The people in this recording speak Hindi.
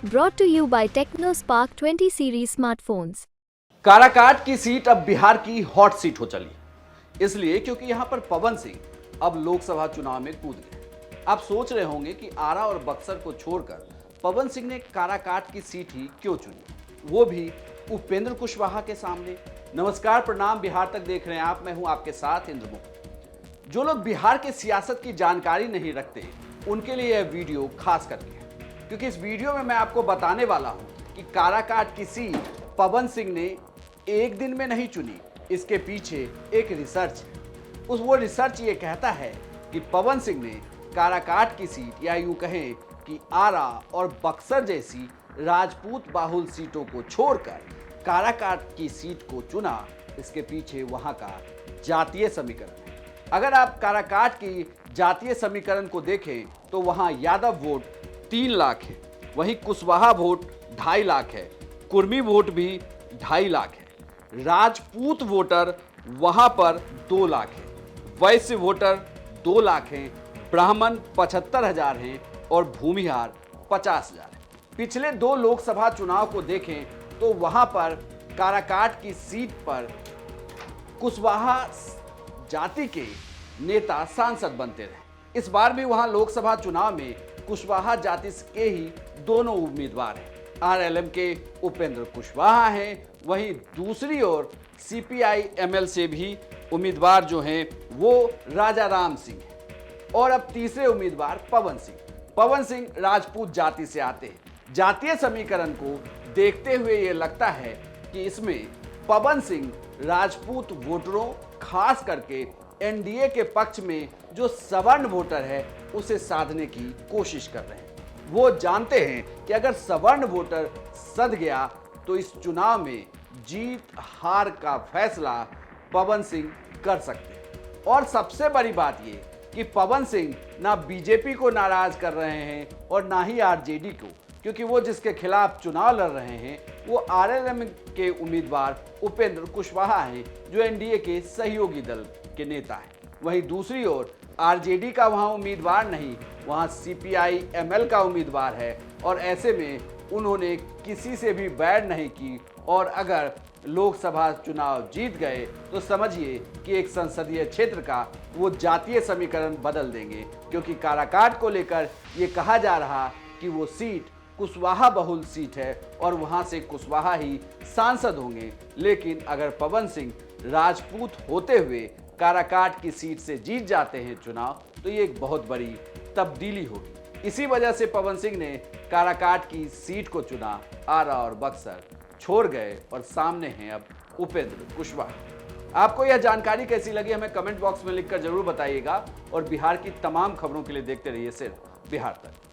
Brought to you by TechnoSpark 20 series smartphones. Karakat की सीट अब बिहार की हॉट सीट हो चली, इसलिए क्योंकि यहां पर पवन सिंह अब लोकसभा चुनाव में कूद गए। आप सोच रहे होंगे कि आरा और बक्सर को छोड़कर पवन सिंह ने काराकाट की सीट ही क्यों चुनी, वो भी उपेंद्र कुशवाहा के सामने। नमस्कार, प्रणाम, बिहार तक देख रहे हैं आप, मैं हूं आपके साथ इंद्रमुक्त। जो लोग बिहार के सियासत की जानकारी नहीं रखते, उनके लिए यह वीडियो खास करके है, क्योंकि इस वीडियो में मैं आपको बताने वाला हूं कि काराकाट की सीट पवन सिंह ने एक दिन में नहीं चुनी। इसके पीछे एक रिसर्च है। वो रिसर्च ये कहता है कि पवन सिंह ने काराकाट की सीट, या यूं कहें कि आरा और बक्सर जैसी राजपूत बाहुल सीटों को छोड़कर काराकाट की सीट को चुना। इसके पीछे वहां का जातीय समीकरण है। अगर आप काराकाट की जातीय समीकरण को देखें तो वहां यादव वोट 3 लाख है, वहीं कुशवाहा वोट 2.5 लाख है, कुर्मी वोट भी 2.5 लाख है, राजपूत वोटर वहां पर 2 लाख है, वैश्य वोटर 2 लाख हैं, ब्राह्मण 75,000 हैं और भूमिहार 50,000 है। पिछले 2 लोकसभा चुनाव को देखें तो वहां पर काराकाट की सीट पर कुशवाहा जाति के नेता सांसद बनते रहे। इस बार भी वहां लोकसभा चुनाव में कुशवाहा जाति के ही दोनों उम्मीदवार हैं। आरएलएम के उपेंद्र कुशवाहा हैं, वहीं दूसरी ओर सीपीआई एमएल से भी उम्मीदवार जो हैं वो राजा राम सिंह हैं। और अब तीसरे उम्मीदवार पवन सिंह। पवन सिंह राजपूत जाति से आते हैं। जातीय समीकरण को देखते हुए ये लगता है कि इसमें पवन सिंह राजपूत वोटरों, खास करके एनडीए के पक्ष में जो सवर्ण वोटर है, उसे साधने की कोशिश कर रहे हैं। वो जानते हैं कि अगर सवर्ण वोटर सध गया तो इस चुनाव में जीत हार का फैसला पवन सिंह कर सकते हैं। और सबसे बड़ी बात ये कि पवन सिंह ना बीजेपी को नाराज कर रहे हैं और ना ही आरजेडी को, क्योंकि वो जिसके खिलाफ चुनाव लड़ रहे हैं वो आरएलएम के उम्मीदवार उपेंद्र कुशवाहा हैं, जो एनडीए के सहयोगी दल के नेता हैं। वहीं दूसरी ओर आरजेडी का वहां उम्मीदवार नहीं, वहां सीपीआई एमएल का उम्मीदवार है, और ऐसे में उन्होंने किसी से भी बैर नहीं की। और अगर लोकसभा चुनाव जीत गए तो समझिए कि एक संसदीय क्षेत्र का वो जातीय समीकरण बदल देंगे, क्योंकि काराकाट को लेकर ये कहा जा रहा कि वो सीट कुशवाहा बहुल सीट है और वहां से कुशवाहा ही सांसद होंगे। लेकिन अगर पवन सिंह राजपूत होते हुए काराकाट की सीट से जीत जाते हैं चुनाव, तो ये एक बहुत बड़ी तब्दीली होगी। इसी वजह से पवन सिंह ने काराकाट की सीट को चुना, आरा और बक्सर छोड़ गए और सामने हैं अब उपेंद्र कुशवाहा। आपको यह जानकारी कैसी लगी हमें कमेंट बॉक्स में लिखकर जरूर बताइएगा, और बिहार की तमाम खबरों के लिए देखते रहिए सिर्फ बिहार तक।